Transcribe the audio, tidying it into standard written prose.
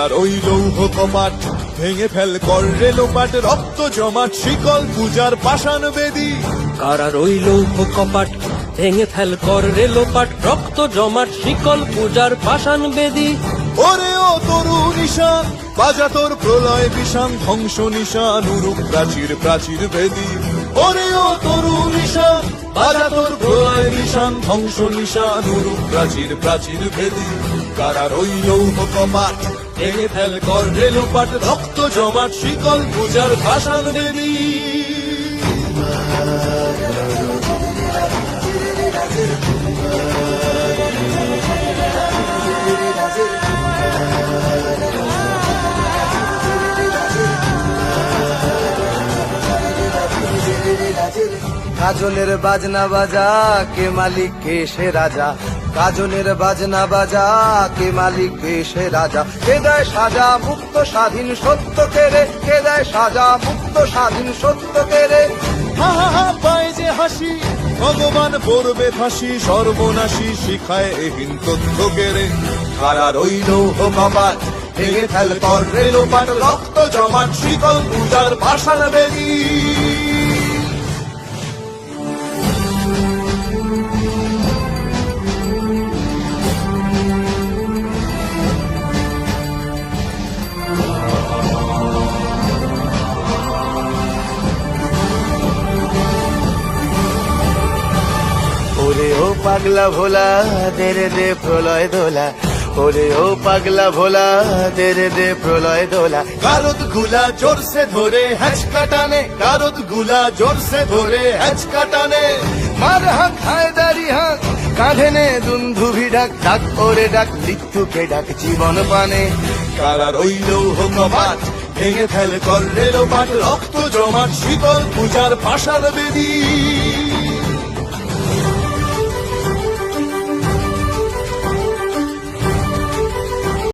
কারার ওই লৌহ কপাট ভেঙে ফেল কর রে লোপাট, রক্ত জমাট শিকল পূজার পাষাণ বেদী। কারার ওই লৌহ কপাট ভেঙে ফেল কর রে লোপাট, রক্ত জমাট শিকল পূজার পাষাণ বেদী। ওরে ও তরু নিশান বাজা তোর প্রলয় বিষান, ধ্বংস নিশান উরুক প্রাচীর প্রাচীর বেদী। ওরে ও তরু নিশান বাজা তোর প্রলয় বিষান, ধ্বংস নিশান উরুক প্রাচীর প্রাচীর বেদী। কারার ওই লৌহ কপাট ভেঙে ফেল কর রে লোপাট, রক্ত জমাট শিকল পূজার পাষাণ বেদী। কাজলের বাজনা বাজা কে মালিক কে সে রাজা, কাজলের বাজনা বাজা কে মালিক কে সে রাজা। কে দেয় সাজা মুক্ত স্বাধীন সত্য কেড়ে, কে দেয় সাজা মুক্ত স্বাধীন সত্য কেড়ে। হা হা হা পায় যে হাসি ভগবান পড়বে ফাঁসি, সর্বনাশী শিখায় এহীন তথ্য কেড়ে। কারার ওই লৌহ কপাট ভেঙে ফেল কর রে লোপাট, রক্ত জমাট শিকল পূজার পাষাণ বেদী। ওরে ও পাগলা ভোলা দে রে দে প্রলয় দোলা, ওরে ও পাগলা ভোলা দে রে দে প্রলয় দোলা। গারদ গুলা জোরসে ধরে হ্যাচকা টানে, গারদ গুলা জোরসে ধরে হ্যাচকা টানে। মার হাক হায়দারি হাক কাঁধে নে দুন্ধুভি ডাক, ডাক ওরে ডাক মৃত্যুকে ডাক জীবন পানে। কারার ওই লৌহ কপাট ভেঙে ফেল কর রে লোপাট, রক্ত জমাট শিকল পূজার পাষাণ বেদী।